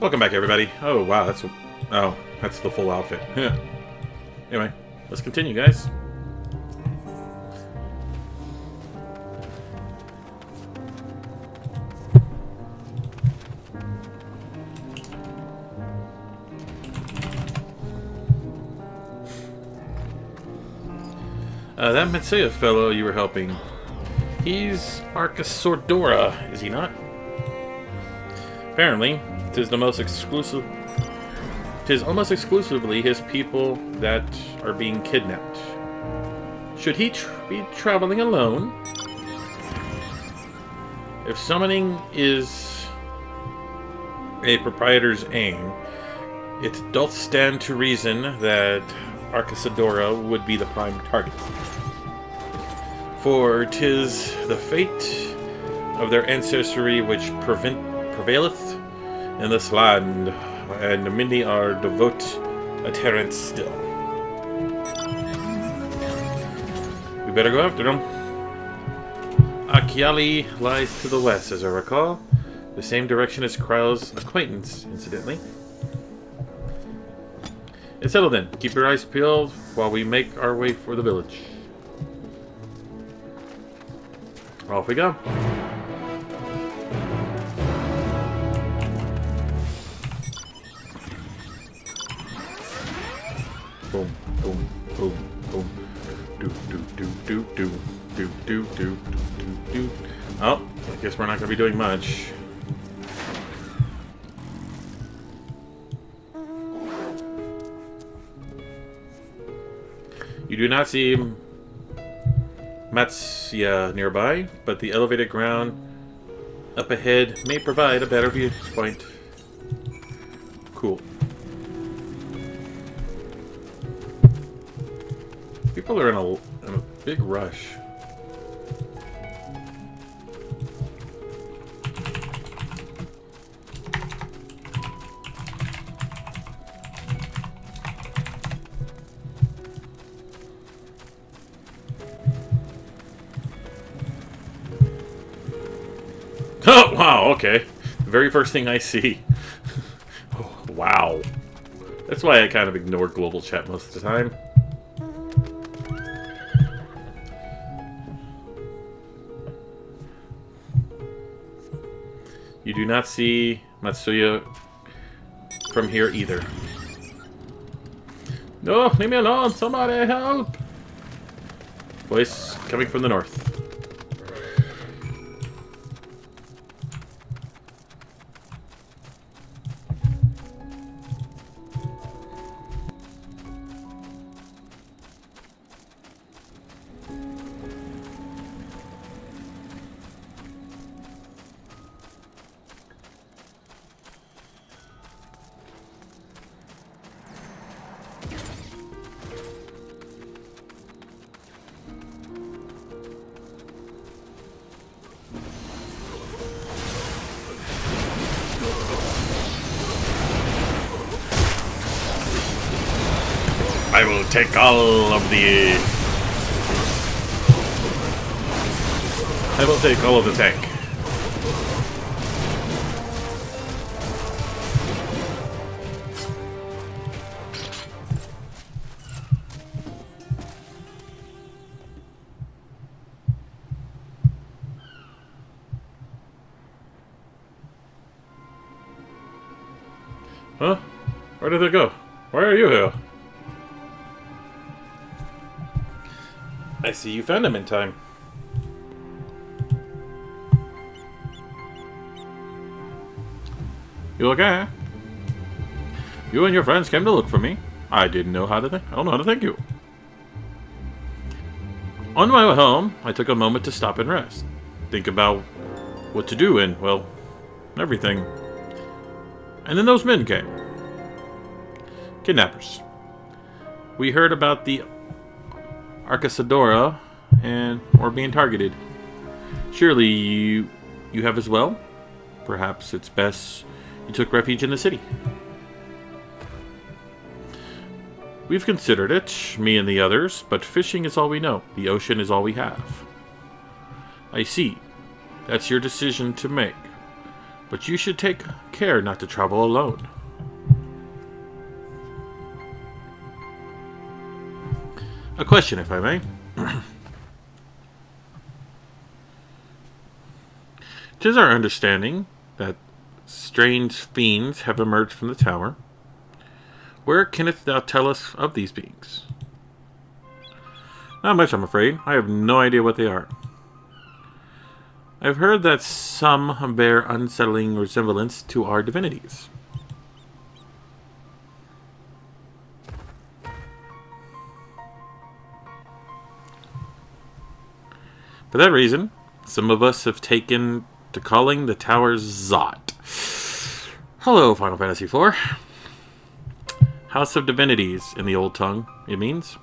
Welcome back, everybody. Oh, wow, that's the full outfit. Anyway, let's continue, guys. That Matsuya fellow you were helping, he's Arcasordora, is he not? Apparently, tis almost exclusively his people that are being kidnapped. Should he be traveling alone? If summoning is a proprietor's aim, it doth stand to reason that Arcasordora would be the prime target. For 'tis the fate of their ancestry which prevaileth in this land, and many are devout adherents still. We better go after them. Akiali lies to the west, as I recall. The same direction as Kryle's acquaintance, incidentally. It's settled then. Keep your eyes peeled while we make our way for the village. Off we go. Boom, boom, boom, boom. Do, do, do, do, do, do, do, do, do, do. Oh, I guess we're not going to be doing much. You do not see Matsuya nearby, but the elevated ground up ahead may provide a better viewpoint. Cool. People are in a big rush. Oh, wow, okay. The very first thing I see. Oh, wow. That's why I kind of ignore global chat most of the time. You do not see Matsuya from here either. No, leave me alone! Somebody help! Voice coming from the north. I will take all of the... I will take all of the tank. Huh? Where did they go? Why are you here? I see you found him in time. You okay? You and your friends came to look for me. I don't know how to thank you. On my way home, I took a moment to stop and rest. Think about what to do and, well, everything. And then those men came. Kidnappers. We heard about the Arcasordora and or being targeted. Surely you have as well? Perhaps it's best you took refuge in the city. We've considered it, me and the others, but fishing is all we know. The ocean is all we have. I see. That's your decision to make. But you should take care not to travel alone. A question, if I may. 'Tis our understanding that strange fiends have emerged from the tower. Where canst thou tell us of these beings? Not much, I'm afraid. I have no idea what they are. I've heard that some bear unsettling resemblance to our divinities. For that reason, some of us have taken to calling the towers Zot. Hello, Final Fantasy IV. House of Divinities in the old tongue, it means.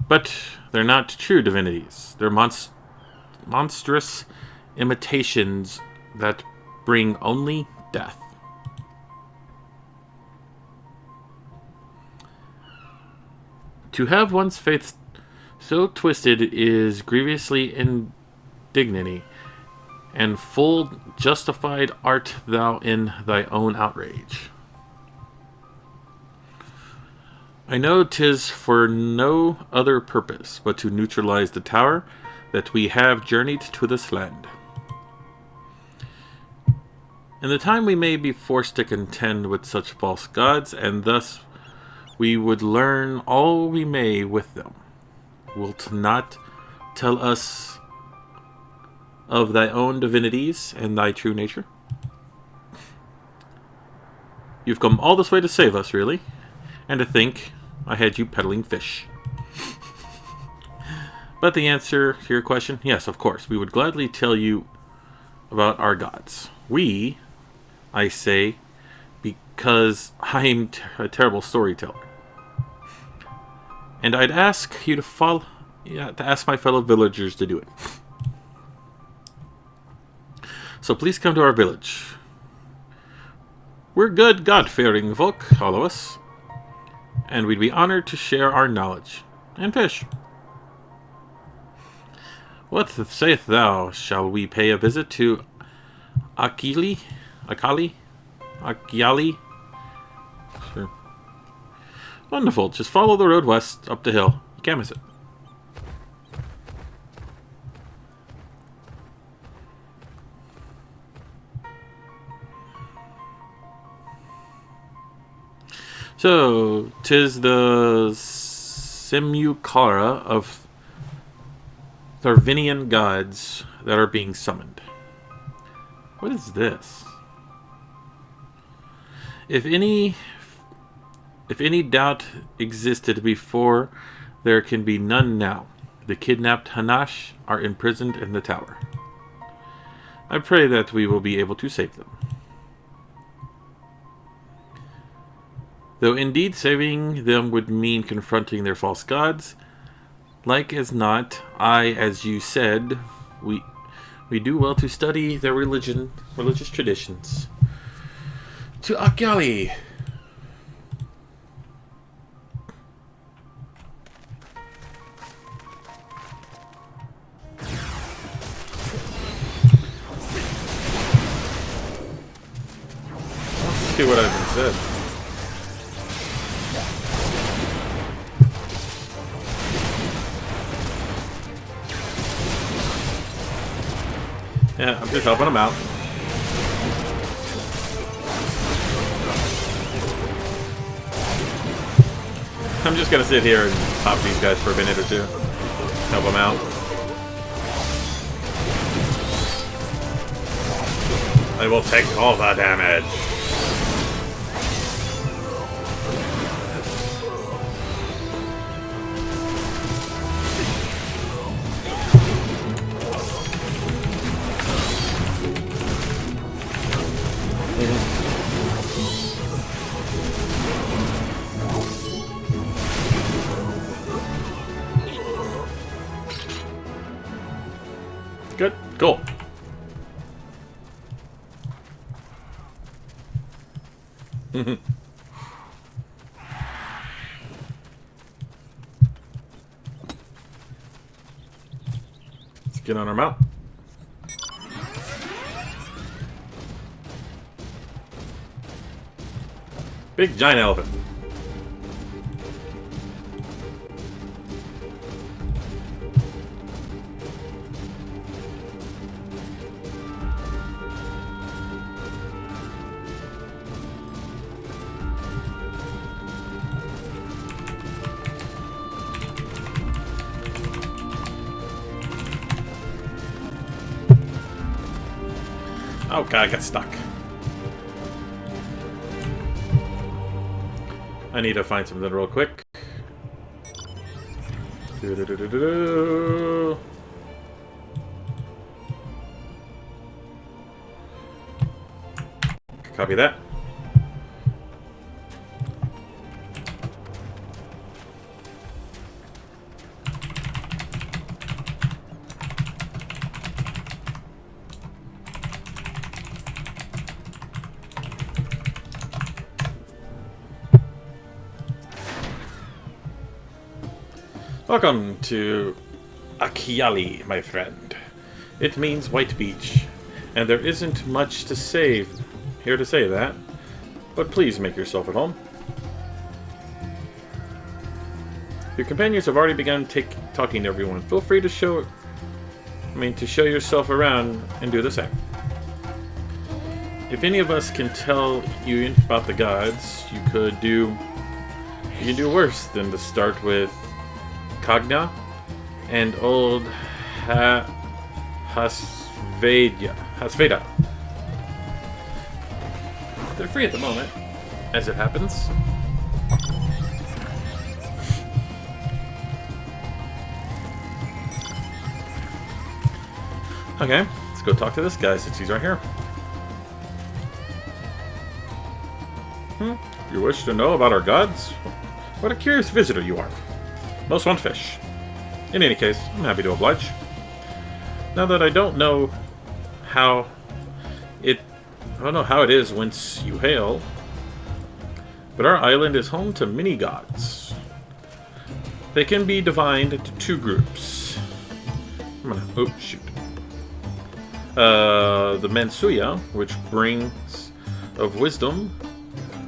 But they're not true divinities. They're monstrous imitations that bring only death. To have one's faith so twisted is grievously indignity, and full justified art thou in thy own outrage. I know 'tis for no other purpose but to neutralize the tower that we have journeyed to this land. In the time we may be forced to contend with such false gods, and thus we would learn all we may with them. Wilt not tell us of thy own divinities and thy true nature? You've come all this way to save us, really, and to think I had you peddling fish. But the answer to your question, yes, of course, we would gladly tell you about our gods. We, I say, because I'm a terrible storyteller. And I'd ask you to ask my fellow villagers to do it. So please come to our village. We're good, God-fearing folk, all of us, and we'd be honored to share our knowledge and fish. What sayest thou? Shall we pay a visit to Akali? Sure. Wonderful. Just follow the road west up the hill. You can't miss it. So, 'tis the Simulacra of Tharvinian gods that are being summoned. What is this? If any doubt existed before, there can be none now. The kidnapped Hanash are imprisoned in the tower. I pray that we will be able to save them. Though indeed saving them would mean confronting their false gods, like as not, as you said, we do well to study their religious traditions. To Akali! Let's see what I've been said. Yeah, I'm just helping him out. I'm just gonna sit here and pop these guys for a minute or two. Help them out. I will take all the damage. Good. Cool. get on our mount. Big giant elephant. Oh god, I got stuck. I need to find something real quick. Do-do-do-do-do-do. Copy that. Welcome to Akiali, my friend. It means White Beach, and there isn't much to say here to say that, but please make yourself at home. Your companions have already begun talking to everyone. Feel free to show yourself around and do the same. If any of us can tell you about the gods, you can do worse than to start with Kagna and old Hasveda. They're free at the moment, as it happens. Okay, let's go talk to this guy since he's right here. You wish to know about our gods? What a curious visitor you are. Most want fish. In any case, I'm happy to oblige. Now that I don't know how it is whence you hail, but our island is home to many gods. They can be divided into two groups. The Mansuya, which brings of wisdom,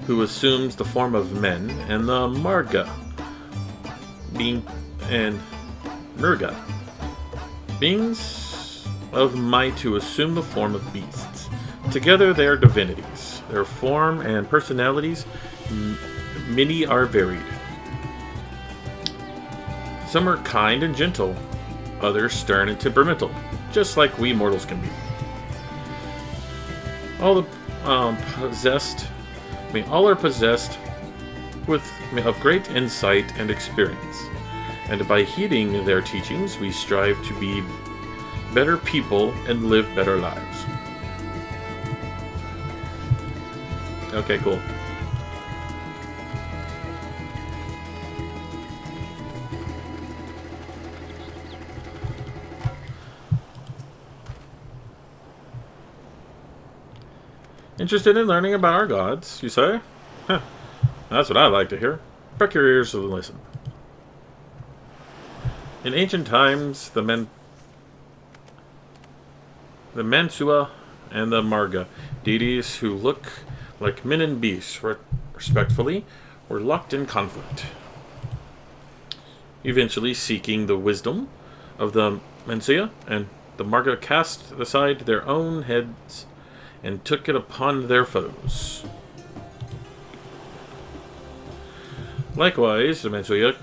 who assumes the form of men, and the Marga, beings of might who assume the form of beasts. Together they are divinities. Their form and personalities, many are varied. Some are kind and gentle, others stern and temperamental, just like we mortals can be. All are possessed of great insight and experience, and by heeding their teachings, we strive to be better people and live better lives. Okay, cool. Interested in learning about our gods, you say? Huh. That's what I like to hear. Prick your ears and listen. In ancient times, the Mansua and the Marga, deities who look like men and beasts, respectfully, were locked in conflict. Eventually, seeking the wisdom of the Mansuya and the Marga cast aside their own heads and took it upon their foes. Likewise, the Mansuya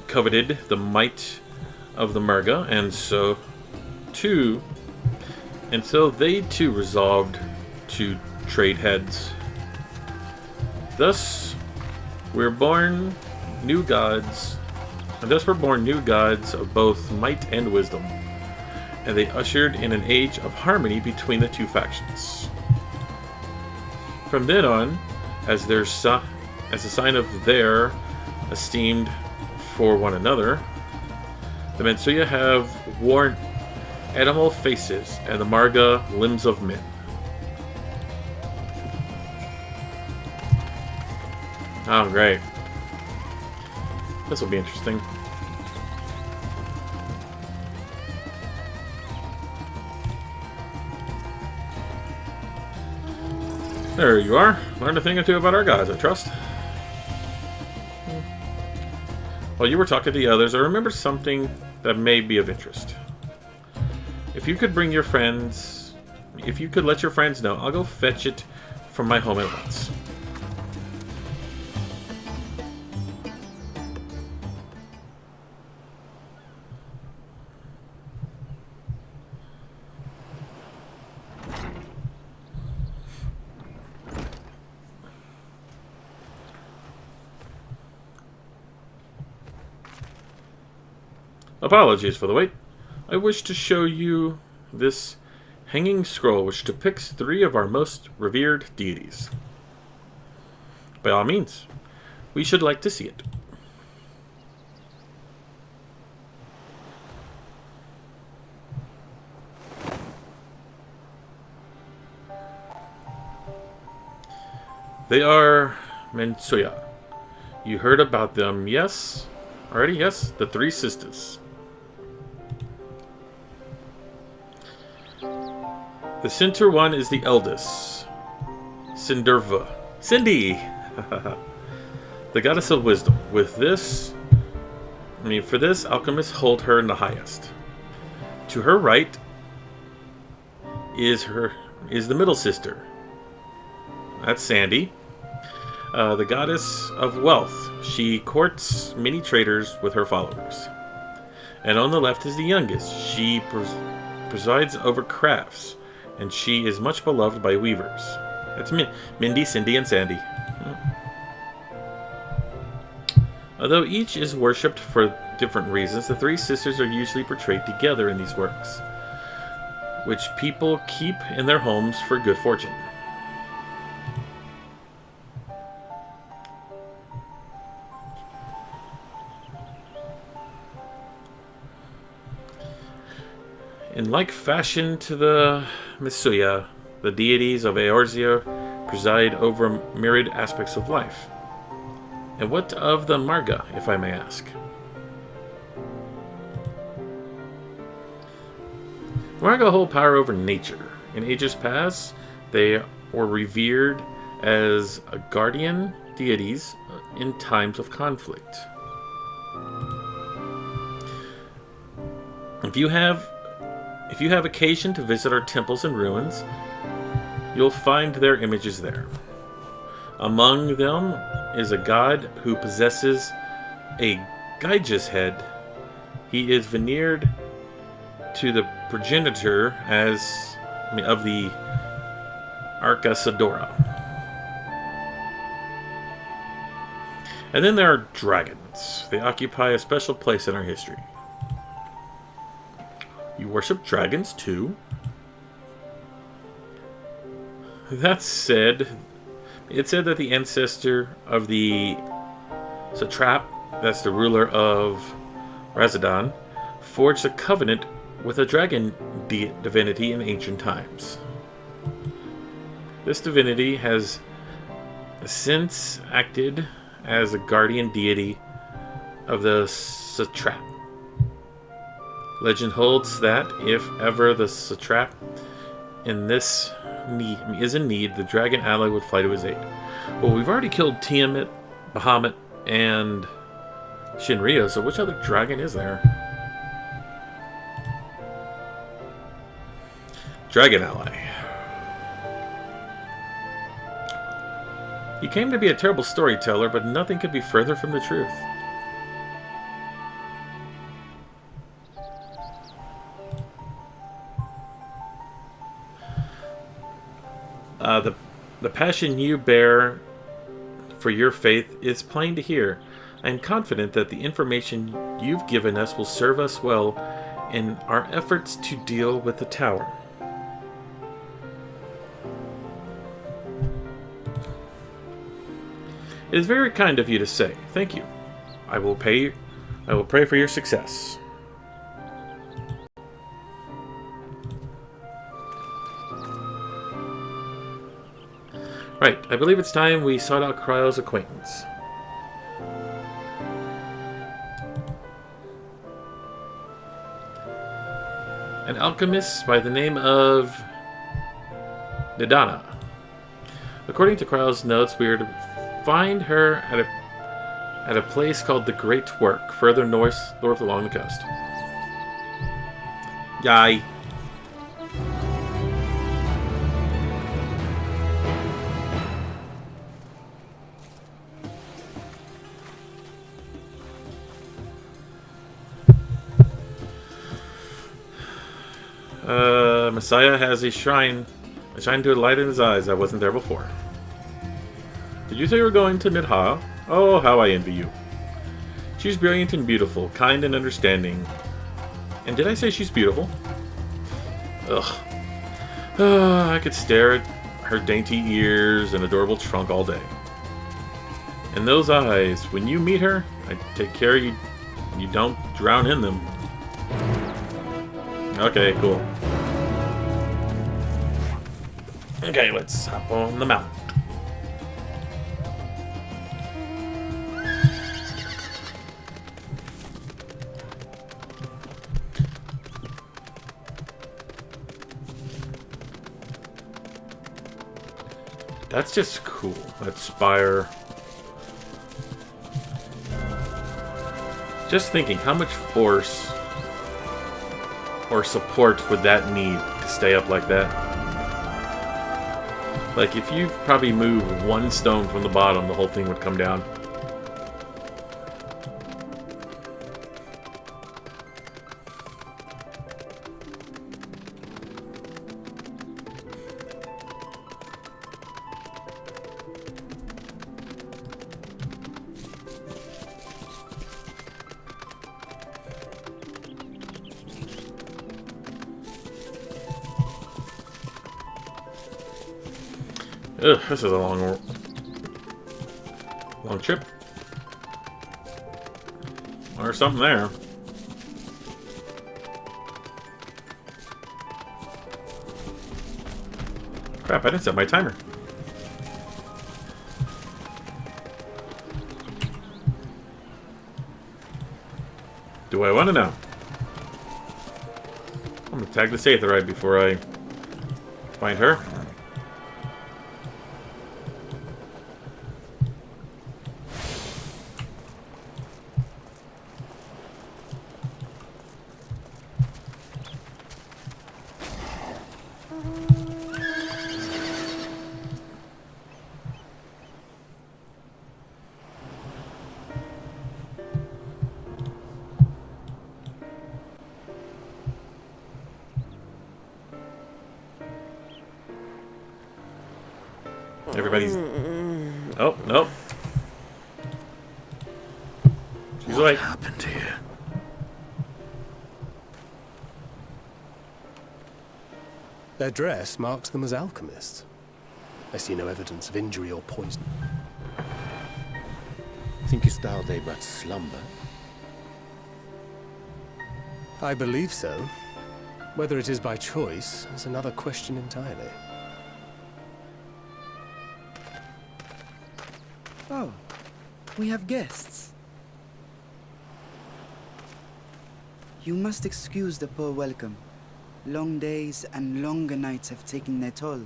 coveted the might of the Marga, and so they too resolved to trade heads. Thus were born new gods of both might and wisdom, and they ushered in an age of harmony between the two factions. From then on, as a sign of their esteem for one another, the Mansuya have worn animal faces and the Marga limbs of men. Oh, great. This will be interesting. There you are. Learned a thing or two about our gods, I trust. While you were talking to the others, I remembered something that may be of interest. If you could bring your friends... If you could let your friends know, I'll go fetch it from my home at once. Apologies for the wait. I wish to show you this hanging scroll which depicts 3 of our most revered deities. By all means, we should like to see it. They are Mensuya. You heard about them, yes? Already, yes? The 3 sisters. The center one is the eldest, Cinderva. Cindy! The goddess of wisdom. For this, alchemists hold her in the highest. To her right is the middle sister. That's Sandy. The goddess of wealth. She courts many traders with her followers. And on the left is the youngest. She presides over crafts. And she is much beloved by weavers. That's Mindy, Cindy, and Sandy. Although each is worshipped for different reasons, the 3 sisters are usually portrayed together in these works, which people keep in their homes for good fortune. In like fashion to the Misuya, the deities of Eorzea preside over myriad aspects of life. And what of the Marga, if I may ask? Marga hold power over nature. In ages past, they were revered as guardian deities in times of conflict. If you have occasion to visit our temples and ruins, you'll find their images there. Among them is a god who possesses a Gyges head. He is veneered to the progenitor of the Arcasadora. And then there are dragons. They occupy a special place in our history. You worship dragons too? That said, it's said that the ancestor of the satrap, that's the ruler of Razadon, forged a covenant with a dragon divinity in ancient times. This divinity has since acted as a guardian deity of the satrap. Legend holds that if ever the satrap is in need, the dragon ally would fly to his aid. Well, we've already killed Tiamat, Bahamut, and Shinryu, so which other dragon is there? Dragon ally. He came to be a terrible storyteller, but nothing could be further from the truth. The passion you bear for your faith is plain to hear. I am confident that the information you've given us will serve us well in our efforts to deal with the tower. It is very kind of you to say. Thank you. I will pray for your success. Right, I believe it's time we sought out Cryo's acquaintance. An alchemist by the name of Nidana. According to Krau's notes, we are to find her at a place called the Great Work, further north along the coast. Yay. Messiah has a shrine to a light in his eyes. I wasn't there before. Did you say you were going to Midha? Oh, how I envy you. She's brilliant and beautiful, kind and understanding. And did I say she's beautiful? Ugh. I could stare at her dainty ears and adorable trunk all day. And those eyes, when you meet her, I take care you don't drown in them. Okay, cool. Okay, let's hop on the mount. That's just cool. That spire. Just thinking, how much force or support would that need to stay up like that? Like, if you probably move one stone from the bottom, the whole thing would come down. Ugh, this is a long trip. There's something there. Crap, I didn't set my timer. Do I want to know? I'm gonna tag the Aetheryte before I find her. Everybody's... Oh, no. She's like... What happened here? Their dress marks them as alchemists. I see no evidence of injury or poison. Thinkest thou they but slumber? I believe so. Whether it is by choice is another question entirely. Oh, we have guests. You must excuse the poor welcome. Long days and longer nights have taken their toll,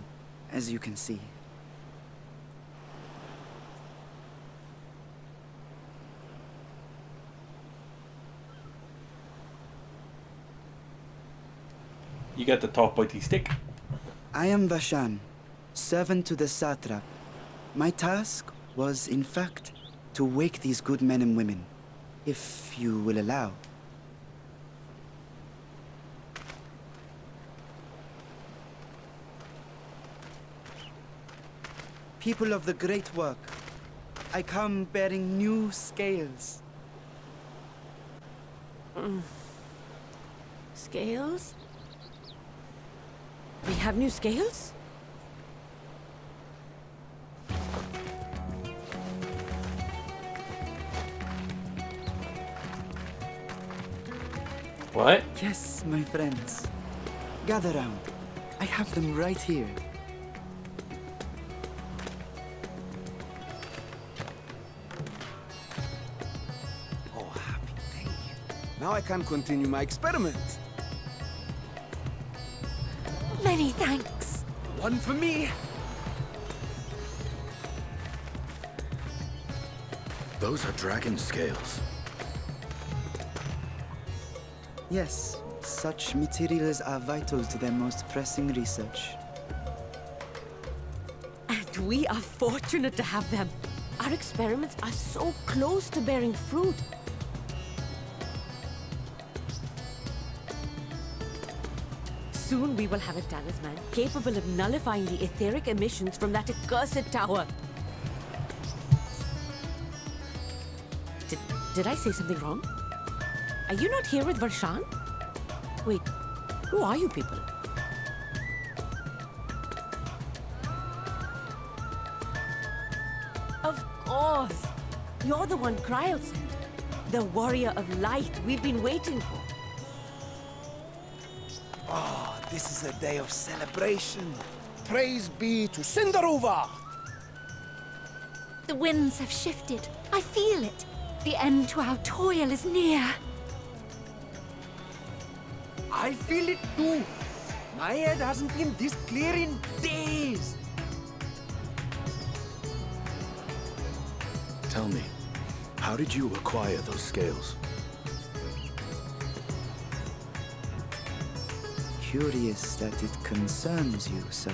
as you can see. You got the tall pointy stick. I am Vashan, servant to the satrap. My task was, in fact, to wake these good men and women, if you will allow. People of the Great Work, I come bearing new scales. Scales? We have new scales? What? Yes, my friends. Gather round. I have them right here. Oh, happy day. Now I can continue my experiment. Many thanks. One for me. Those are dragon scales. Yes, such materials are vital to their most pressing research. And we are fortunate to have them. Our experiments are so close to bearing fruit. Soon we will have a talisman capable of nullifying the etheric emissions from that accursed tower. Did I say something wrong? Are you not here with Varshan? Wait, who are you people? Of course! You're the one Kryl sent. The warrior of light we've been waiting for. Oh, this is a day of celebration. Praise be to Cinderova! The winds have shifted. I feel it. The end to our toil is near. I feel it too. My head hasn't been this clear in days. Tell me, how did you acquire those scales? Curious that it concerns you so.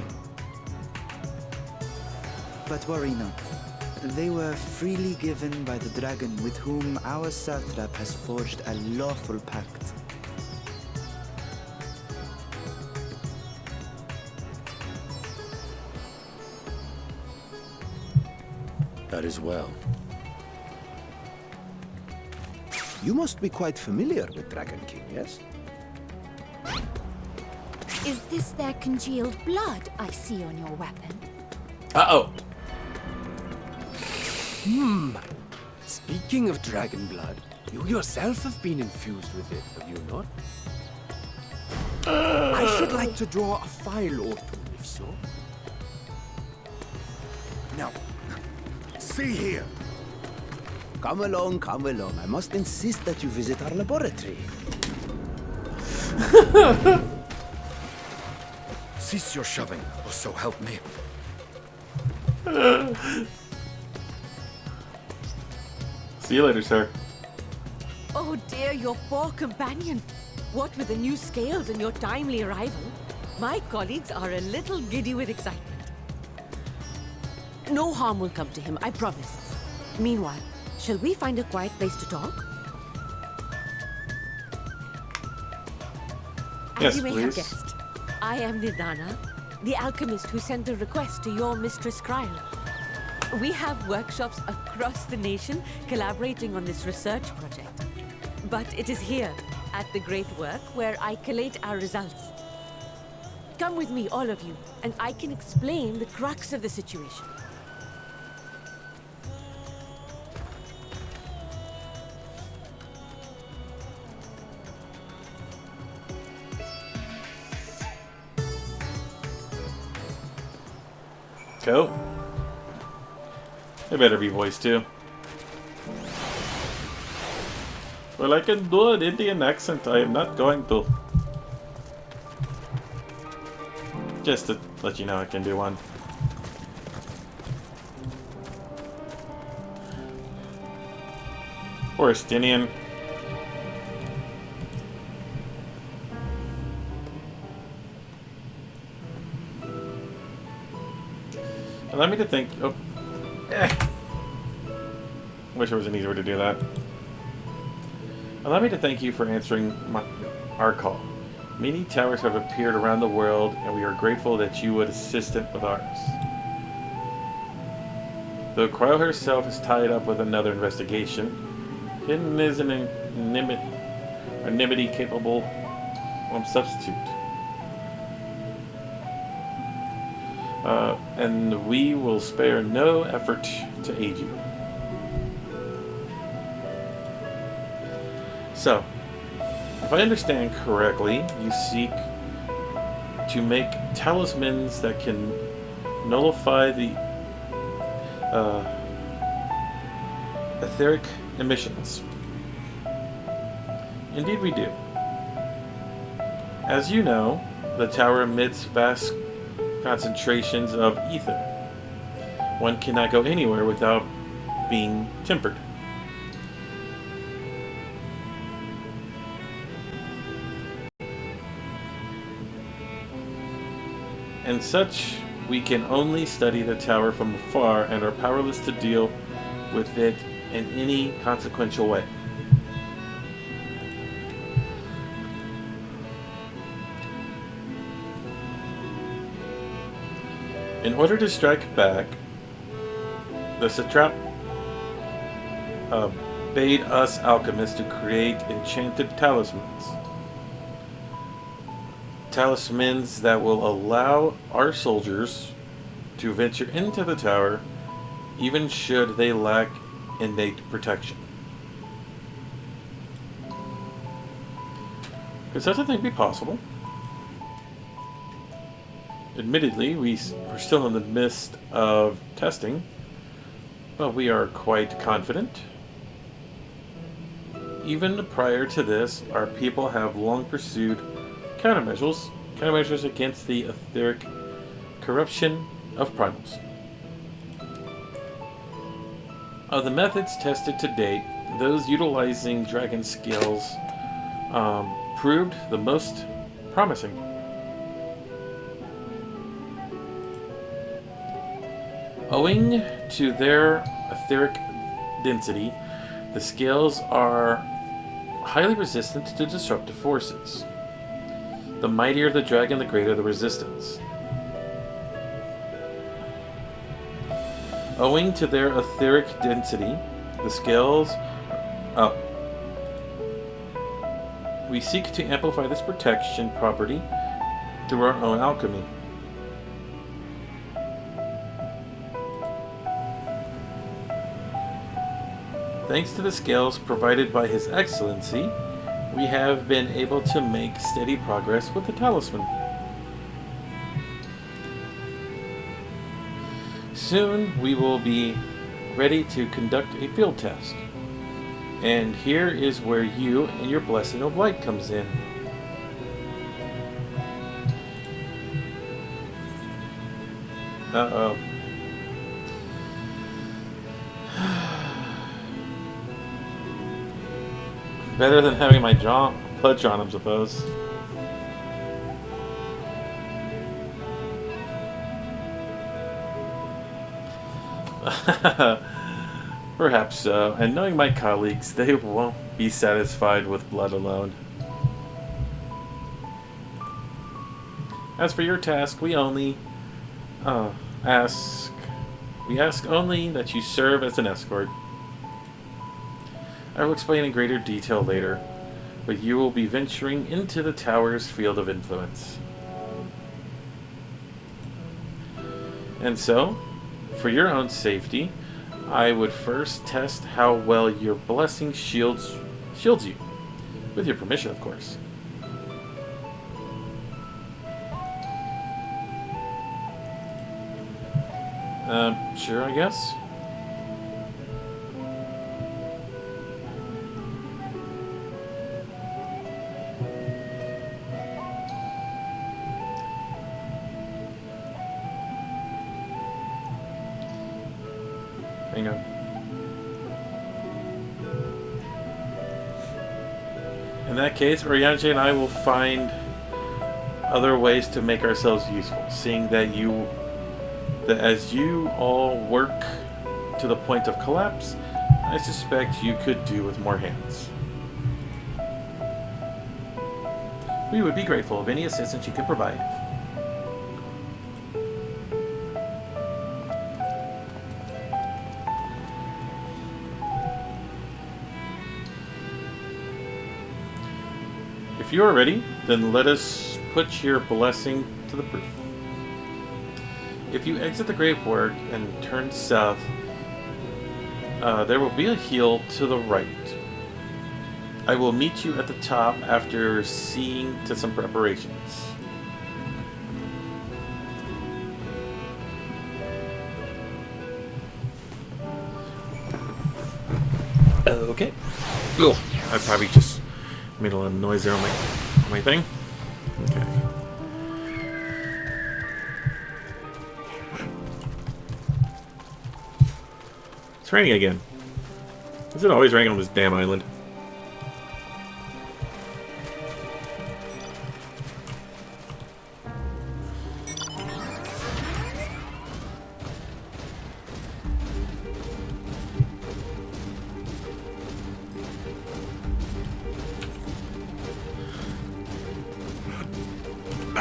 But worry not. They were freely given by the dragon with whom our satrap has forged a lawful pact. That is well. You must be quite familiar with Dragon King, yes? Is this their congealed blood I see on your weapon? Uh-oh. Speaking of dragon blood, you yourself have been infused with it, have you not? I should like to draw a file or two, if so. Now, see here. Come along, come along. I must insist that you visit our laboratory. Cease your shoving, or so help me. See you later, sir. Oh dear, your poor companion. What with the new scales and your timely arrival, my colleagues are a little giddy with excitement. No harm will come to him, I promise. Meanwhile, shall we find a quiet place to talk? Yes, As you may have please. guessed, I am Nidana, the alchemist who sent a request to your Mistress Kryl. We have workshops across the nation collaborating on this research project. But it is here, at the Great Work, where I collate our results. Come with me, all of you, and I can explain the crux of the situation. Go. It better be voiced too. Well, I can do an Indian accent. I am not going to. Just to let you know I can do one. Or Estinian. Allow me to think. Oh. Wish there was an easier way to do that. Allow me to thank you for answering our call. Many towers have appeared around the world, and we are grateful that you would assist with ours. Though Kryl herself is tied up with another investigation, hidden is an anonymity capable substitute. And we will spare no effort to aid you. So, if I understand correctly, you seek to make talismans that can nullify the etheric emissions. Indeed we do. As you know, the tower emits vast concentrations of ether. One cannot go anywhere without being tempered. and such, we can only study the tower from afar and are powerless to deal with it in any consequential way. In order to strike back, the satrap bade us alchemists to create enchanted talismans. Talismans that will allow our soldiers to venture into the tower, even should they lack innate protection. Could such a thing be possible? Admittedly, we're still in the midst of testing, but we are quite confident. Even prior to this, our people have long pursued countermeasures against the etheric corruption of primals. Of the methods tested to date, those utilizing dragon scales proved the most promising. Owing to their etheric density, the scales are highly resistant to disruptive forces. The mightier the dragon, the greater the resistance. Owing to their etheric density, the scales... we seek to amplify this protection property through our own alchemy. Thanks to the scales provided by His Excellency, we have been able to make steady progress with the talisman. Soon we will be ready to conduct a field test. And here is where you and your blessing of light comes in. Uh-oh. Better than having my blood drawn, I suppose. Perhaps so, and knowing my colleagues, they won't be satisfied with blood alone. As for your task, we ask only that you serve as an escort. I will explain in greater detail later, but you will be venturing into the tower's field of influence. And so, for your own safety, I would first test how well your blessing shields you. With your permission, of course. Sure, I guess. Hang on. In that case, Oriange and I will find other ways to make ourselves useful, seeing that as you all work to the point of collapse, I suspect you could do with more hands. We would be grateful of any assistance you could provide. If you are ready, then let us put your blessing to the proof. If you exit the Great Work and turn south, there will be a hill to the right. I will meet you at the top after seeing to some preparations. Okay. Ugh. I probably just made a lot of noise there on my thing. Okay. It's raining again. Is it always raining on this damn island?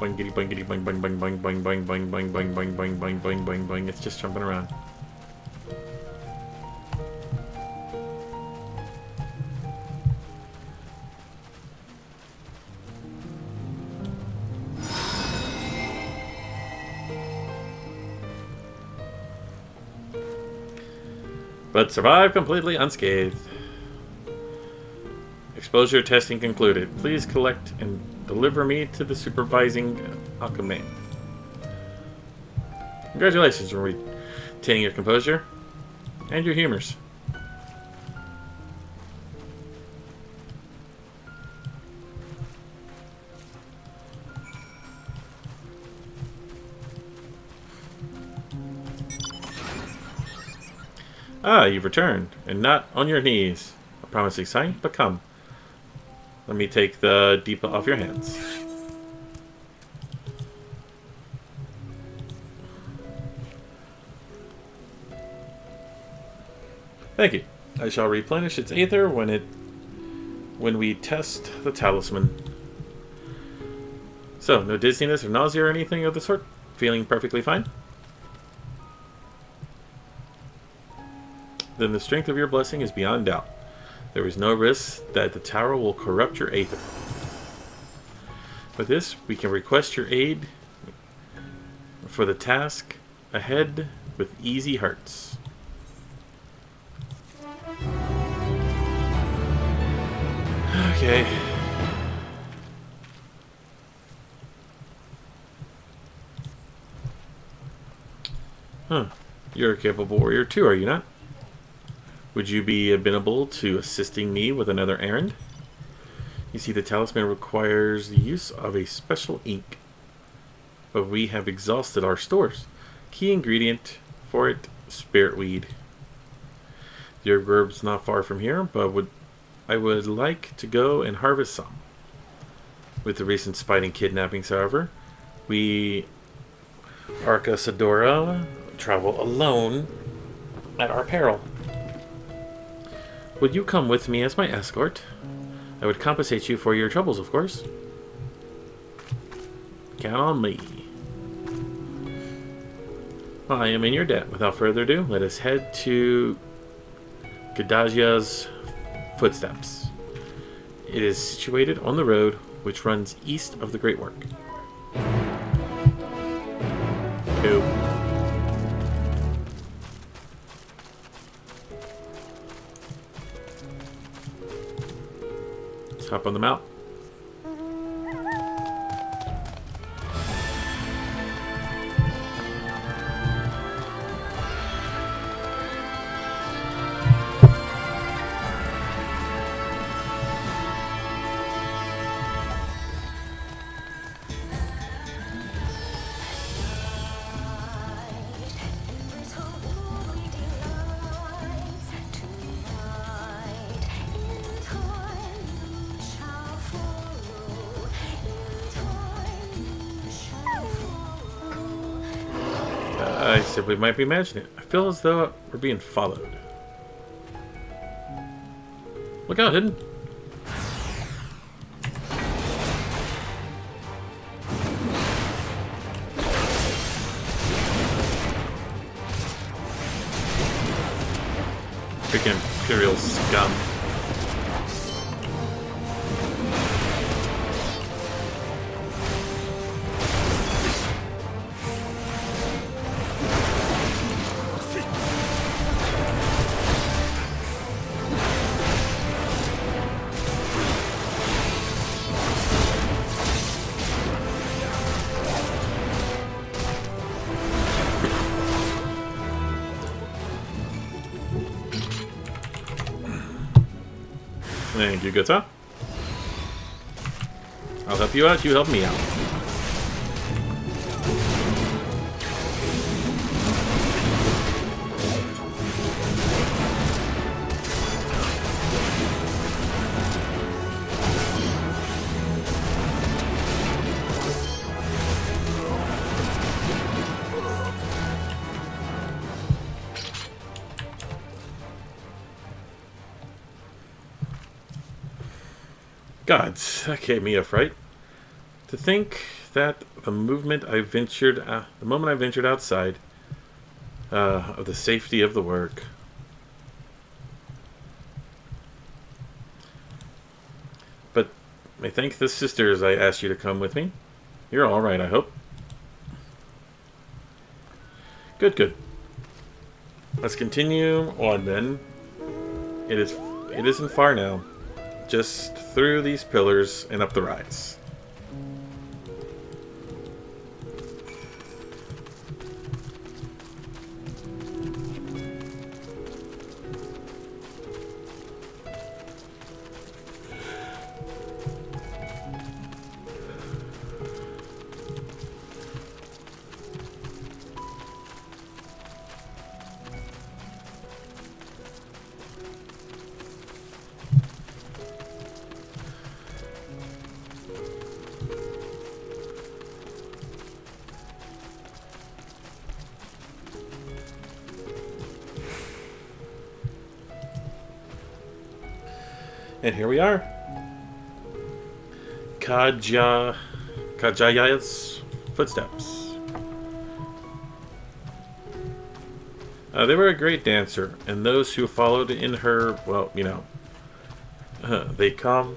Boingity boingity boing boing boing boing boing boing boing boing boing boing boing boing boing boing boing. It's just jumping around. But survive completely unscathed. Exposure testing concluded. Please collect and deliver me to the supervising alchemy. Congratulations on retaining your composure and your humors. Ah, you've returned, and not on your knees. A promising sign, but come. Let me take the deepa off your hands. Thank you. I shall replenish its aether when we test the talisman. So, no dizziness or nausea or anything of the sort? Feeling perfectly fine? Then the strength of your blessing is beyond doubt. There is no risk that the tower will corrupt your aether. With this, we can request your aid for the task ahead with easy hearts. Okay. Huh. You're a capable warrior too, are you not? Would you be amenable to assisting me with another errand? You see, the talisman requires the use of a special ink, but we have exhausted our stores. Key ingredient for it, spirit weed. The herb's not far from here, but I would like to go and harvest some. With the recent spiting kidnappings, however, we, Arca Sadora, travel alone at our peril. Would you come with me as my escort? I would compensate you for your troubles, of course. Count on me. Well, I am in your debt. Without further ado, let us head to Gadajia's footsteps. It is situated on the road which runs east of the Great Work. Go. Hop on the mount. I simply might be imagining it. I feel as though we're being followed. Look out, hidden. Freaking Imperial scum. Thank you, Gota. I'll help you out, you help me out. Gods, that gave me a fright. To think that the moment I ventured outside of the safety of the work. But I thank the sisters I asked you to come with me. You're all right, I hope. Good, good. Let's continue on then. It isn't far now. Just through these pillars and up the rise. And here we are. Kajaya's footsteps. They were a great dancer, and those who followed in her, well, they come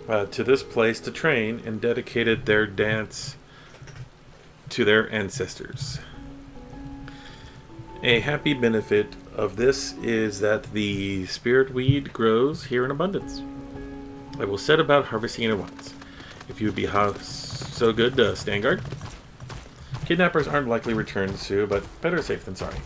to this place to train and dedicated their dance to their ancestors. A happy benefit of this is that the spirit weed grows here in abundance. I will set about harvesting it at once. If you would be so good to stand guard. Kidnappers aren't likely to return soon, but better safe than sorry.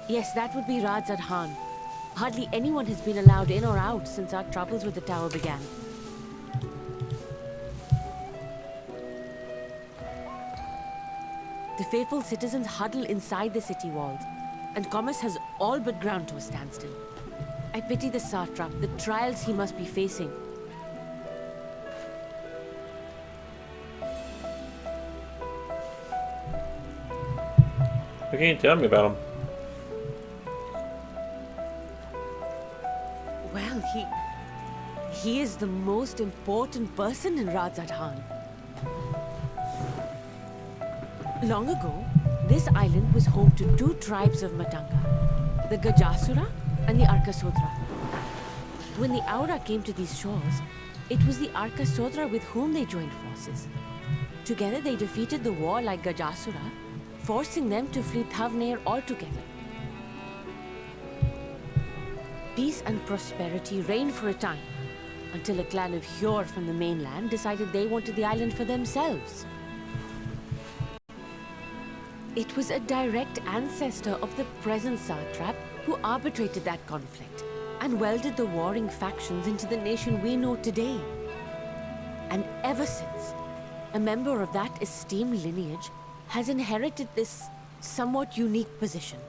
Yes, that would be Radzad Khan. Hardly anyone has been allowed in or out since our troubles with the tower began. The faithful citizens huddle inside the city walls, and commerce has all but ground to a standstill. I pity the satrap, the trials he must be facing. What can you tell me about him? Well, he is the most important person in Radzad Khan. Long ago, this island was home to two tribes of Matanga, the Gajasura and the Arkasodra. When the Aura came to these shores, it was the Arkasodra with whom they joined forces. Together they defeated the warlike Gajasura, forcing them to flee Thavnair altogether. Peace and prosperity reigned for a time, until a clan of Hjor from the mainland decided they wanted the island for themselves. It was a direct ancestor of the present satrap who arbitrated that conflict and welded the warring factions into the nation we know today. And ever since, a member of that esteemed lineage has inherited this somewhat unique position.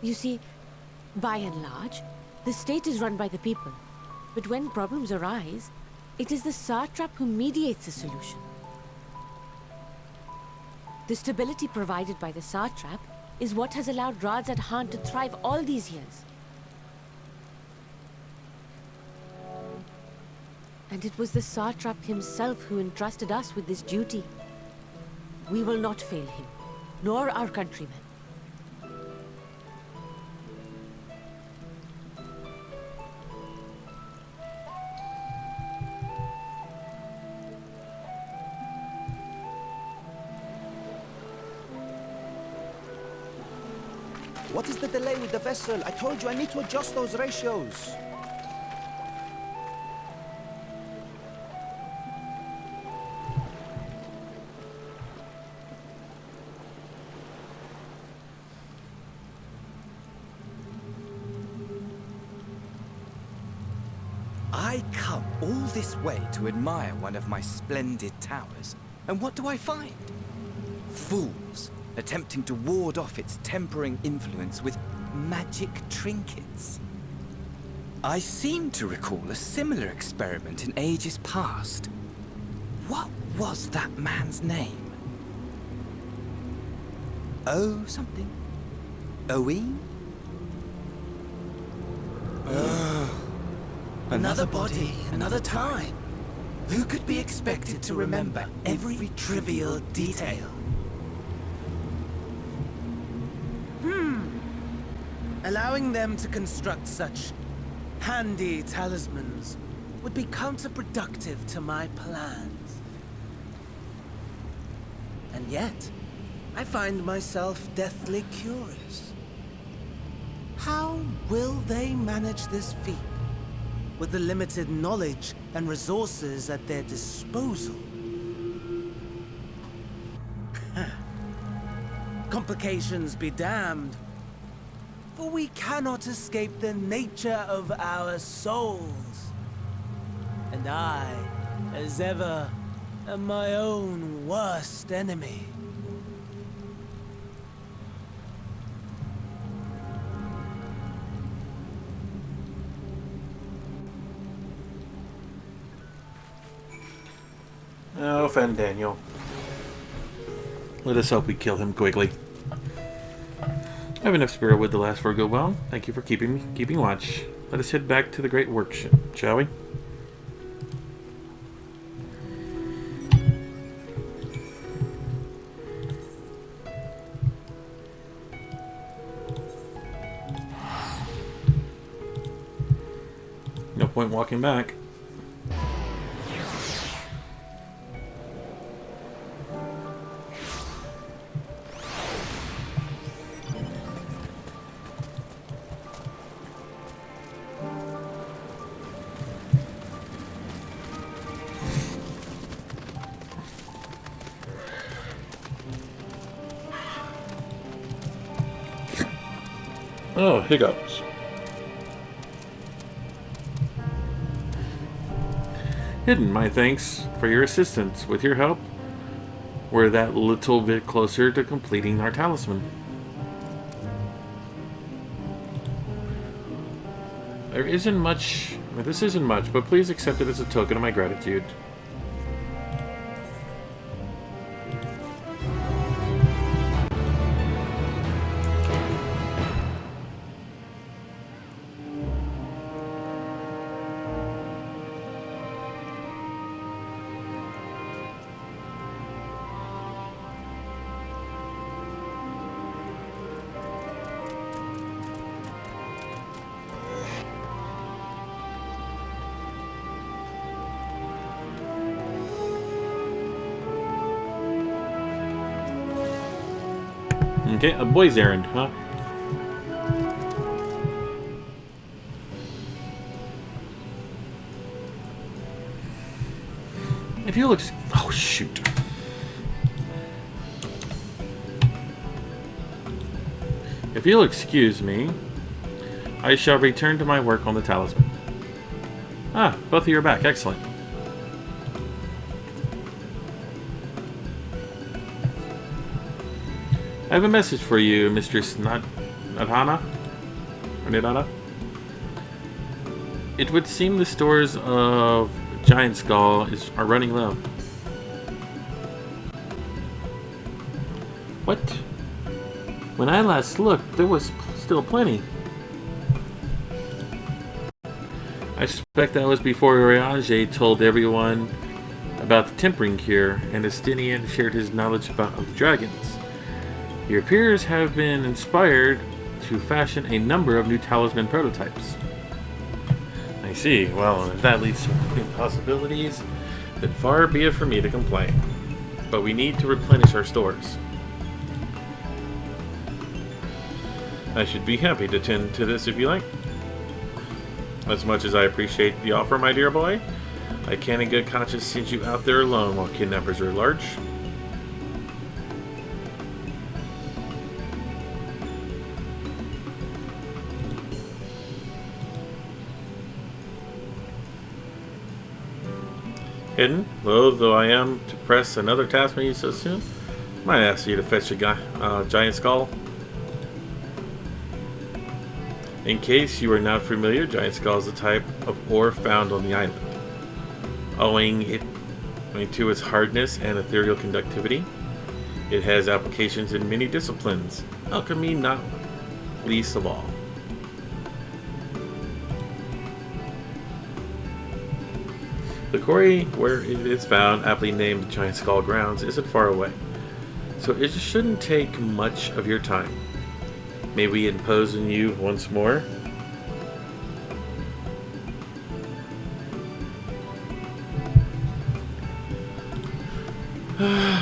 You see, by and large, the state is run by the people, but when problems arise, it is the satrap who mediates a solution. The stability provided by the satrap is what has allowed Radzad Khan to thrive all these years. And it was the satrap himself who entrusted us with this duty. We will not fail him, nor our countrymen. What is the delay with the vessel? I told you I need to adjust those ratios. I come all this way to admire one of my splendid towers, and what do I find? Fools attempting to ward off its tempering influence with magic trinkets. I seem to recall a similar experiment in ages past. What was that man's name? Oh, something. Owen? Another body, another time. Who could be expected to remember every trivial detail? Allowing them to construct such handy talismans would be counterproductive to my plans. And yet, I find myself deathly curious. How will they manage this feat with the limited knowledge and resources at their disposal? Complications be damned, for we cannot escape the nature of our souls. And I, as ever, am my own worst enemy. Oh, friend Daniel. Let us hope we kill him quickly. I have enough spirit wood to last for a good while. Thank you for keeping watch. Let us head back to the great workshop, shall we? No point walking back. Oh, hiccups. Hidden, my thanks for your assistance. With your help, we're that little bit closer to completing our talisman. This isn't much, but please accept it as a token of my gratitude. Okay, a boy's errand, huh? If you'll oh shoot. If you'll excuse me, I shall return to my work on the talisman. Ah, both of you are back. Excellent. I have a message for you, Mistress Nadhana? Or Nidana? It would seem the stores of Giant Skull are running low. What? When I last looked, there was still plenty. I suspect that was before Uriage told everyone about the tempering cure, and Estinian shared his knowledge of the dragons. Your peers have been inspired to fashion a number of new talisman prototypes. I see. Well, if that leads to new possibilities, then far be it for me to complain. But we need to replenish our stores. I should be happy to tend to this if you like. As much as I appreciate the offer, my dear boy, I can't in good conscience send you out there alone while kidnappers are large. Hidden, though I am to press another task on you so soon, might ask you to fetch a giant skull. In case you are not familiar, giant skull is a type of ore found on the island. Owing to its hardness and ethereal conductivity, it has applications in many disciplines, alchemy not least of all. The quarry where it is found, aptly named Giant Skull Grounds, isn't far away, so it shouldn't take much of your time. May we impose on you once more?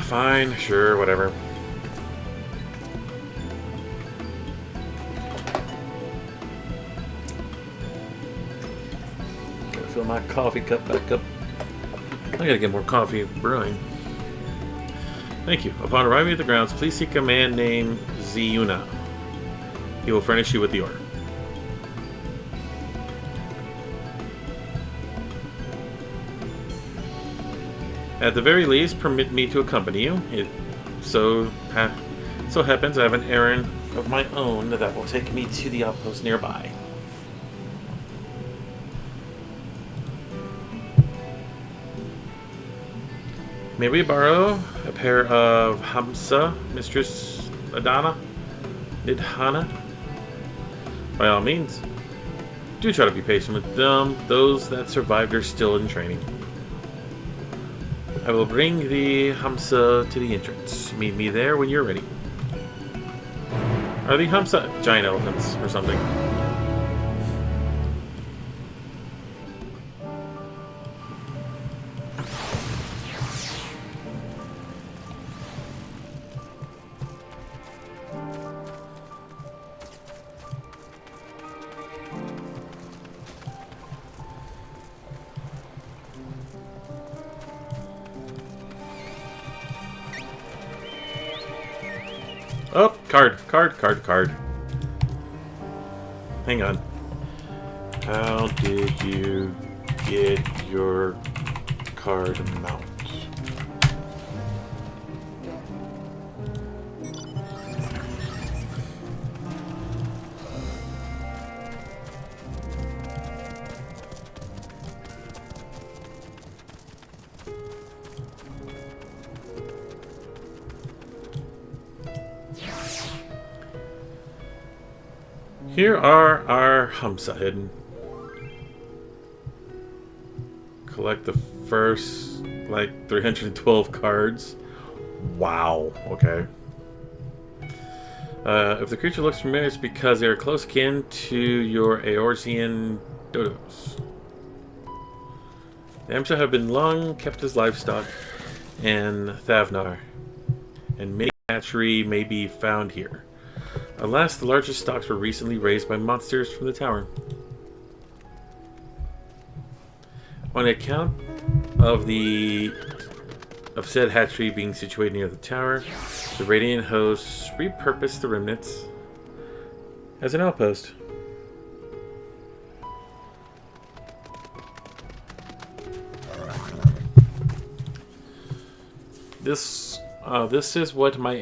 Fine, sure, whatever. Gotta fill my coffee cup back up. I gotta get more coffee brewing. Thank you. Upon arriving at the grounds, please seek a man named Ziyuna. He will furnish you with the ore. At the very least, permit me to accompany you. It so happens I have an errand of my own that will take me to the outpost nearby. May we borrow a pair of Hamsa, Mistress Nidhana? By all means. Do try to be patient with them. Those that survived are still in training. I will bring the Hamsa to the entrance. Meet me there when you're ready. Are the Hamsa giant elephants or something? Oh, card. Hang on. How did you get your card mount? Here are our Hamsa hidden. Collect the first, 312 cards. Wow, okay. If the creature looks familiar, it's because they are close kin to your Eorzean dodos. The Hamsa have been long kept as livestock in Thavnar, and many hatchery may be found here. Alas, the largest stocks were recently raised by monsters from the tower. On account of said hatchery being situated near the tower, the Radiant hosts repurposed the remnants as an outpost. This is where my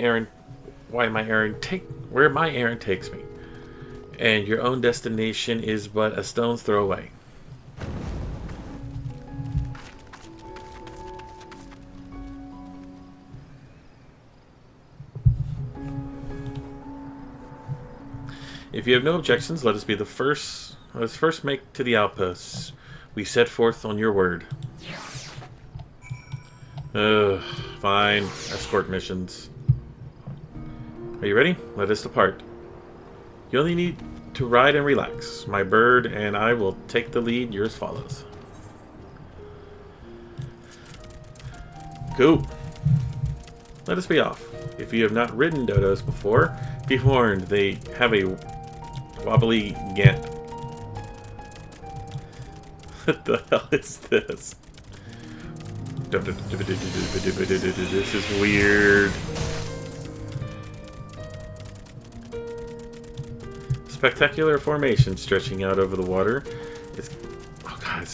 errand takes me, and your own destination is but a stone's throw away. If you have no objections, let us first make to the outposts. We set forth on your word. Fine. Escort missions. Are you ready? Let us depart. You only need to ride and relax. My bird and I will take the lead. Yours follows. Cool. Let us be off. If you have not ridden dodos before, be warned, they have a wobbly gant. What the hell is this? This is weird. Spectacular formation stretching out over the water. It's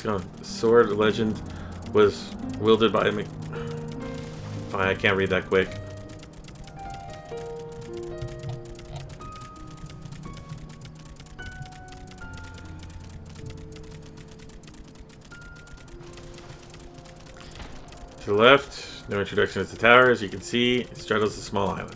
gone. Sword legend was wielded by me. Fine, I can't read that quick. To the left, no introduction to the tower. As you can see, it straddles a small island.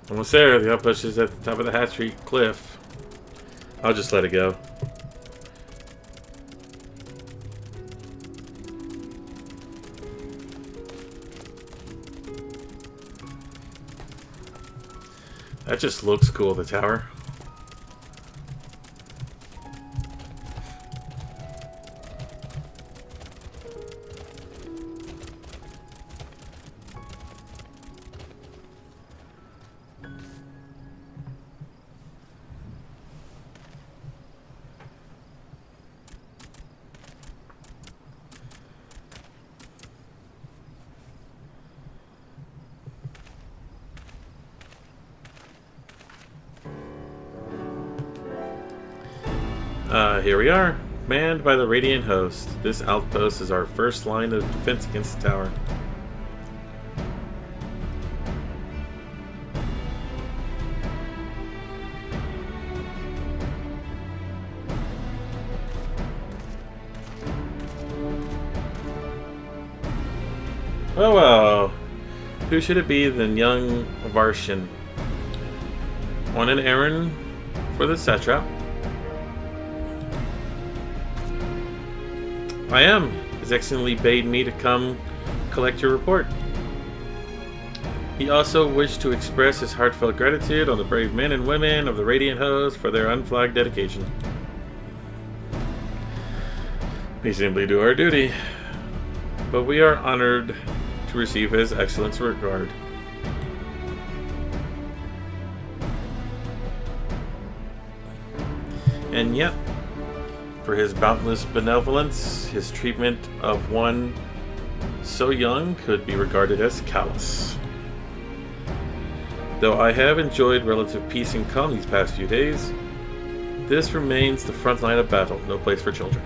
Almost there. The outpost is at the top of the Hat Street cliff. I'll just let it go. That just looks cool, the tower. Here we are, manned by the Radiant Host. This outpost is our first line of defense against the tower. Oh well, who should it be than young Varshan? On an errand for the satrap. I am. His Excellency bade me to come collect your report. He also wished to express his heartfelt gratitude on the brave men and women of the Radiant Host for their unflagged dedication. We simply do our duty, but we are honored to receive His Excellence's regard. And yet, for his boundless benevolence, his treatment of one so young could be regarded as callous. Though I have enjoyed relative peace and calm these past few days, this remains the front line of battle, no place for children.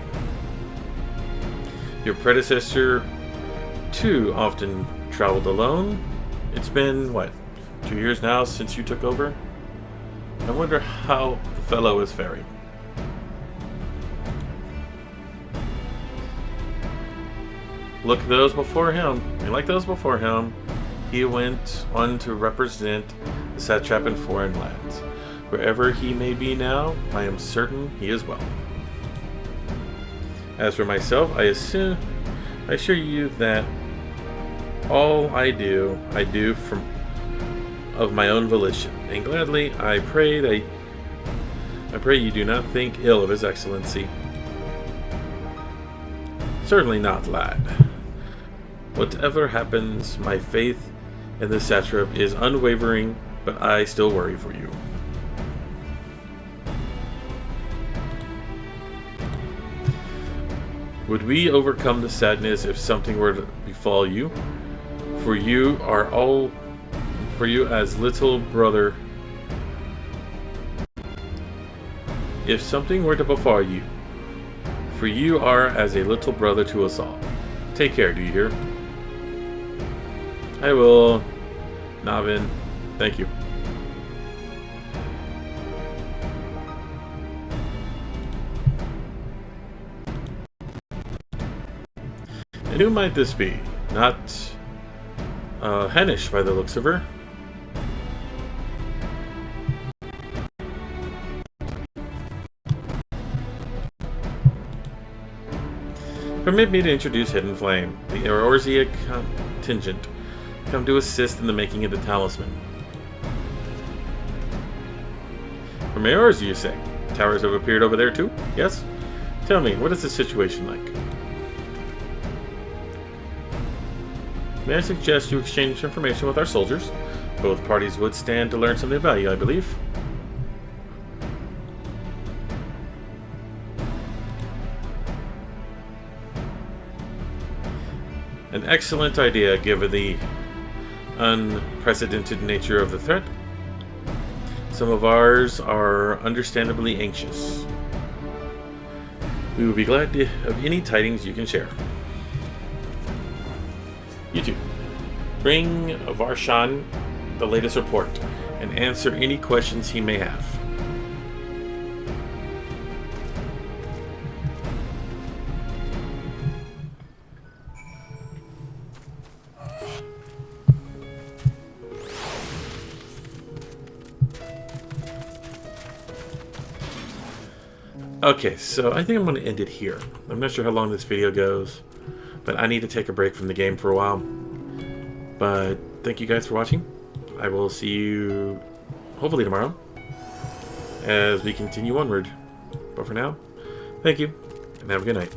Your predecessor, too, often traveled alone. It's been, 2 years now since you took over? I wonder how the fellow is faring. Look those before him, and like those before him, he went on to represent the satrap in foreign lands. Wherever he may be now, I am certain he is well. As for myself, I assure you that all I do of my own volition, and gladly I pray you do not think ill of His Excellency. Certainly not, lad. Whatever happens, my faith in the satrap is unwavering, but I still worry for you. Would we overcome the sadness if something were to befall you? For you as little brother. If something were to befall you, for you are as a little brother to us all. Take care, do you hear? I will, Navin. Thank you. And who might this be? Not Hennish by the looks of her. Permit me to introduce Hidden Flame, the Eorzea contingent, come to assist in the making of the talisman. From Eorzea, you say? Towers have appeared over there too? Yes? Tell me, what is the situation like? May I suggest you exchange information with our soldiers? Both parties would stand to learn something of value, I believe. An excellent idea, given the unprecedented nature of the threat, some of ours are understandably anxious. We would be glad of any tidings you can share. You two, bring Varshan the latest report and answer any questions he may have. Okay, so I think I'm going to end it here. I'm not sure how long this video goes, but I need to take a break from the game for a while. But thank you guys for watching. I will see you hopefully tomorrow as we continue onward. But for now, thank you, and have a good night.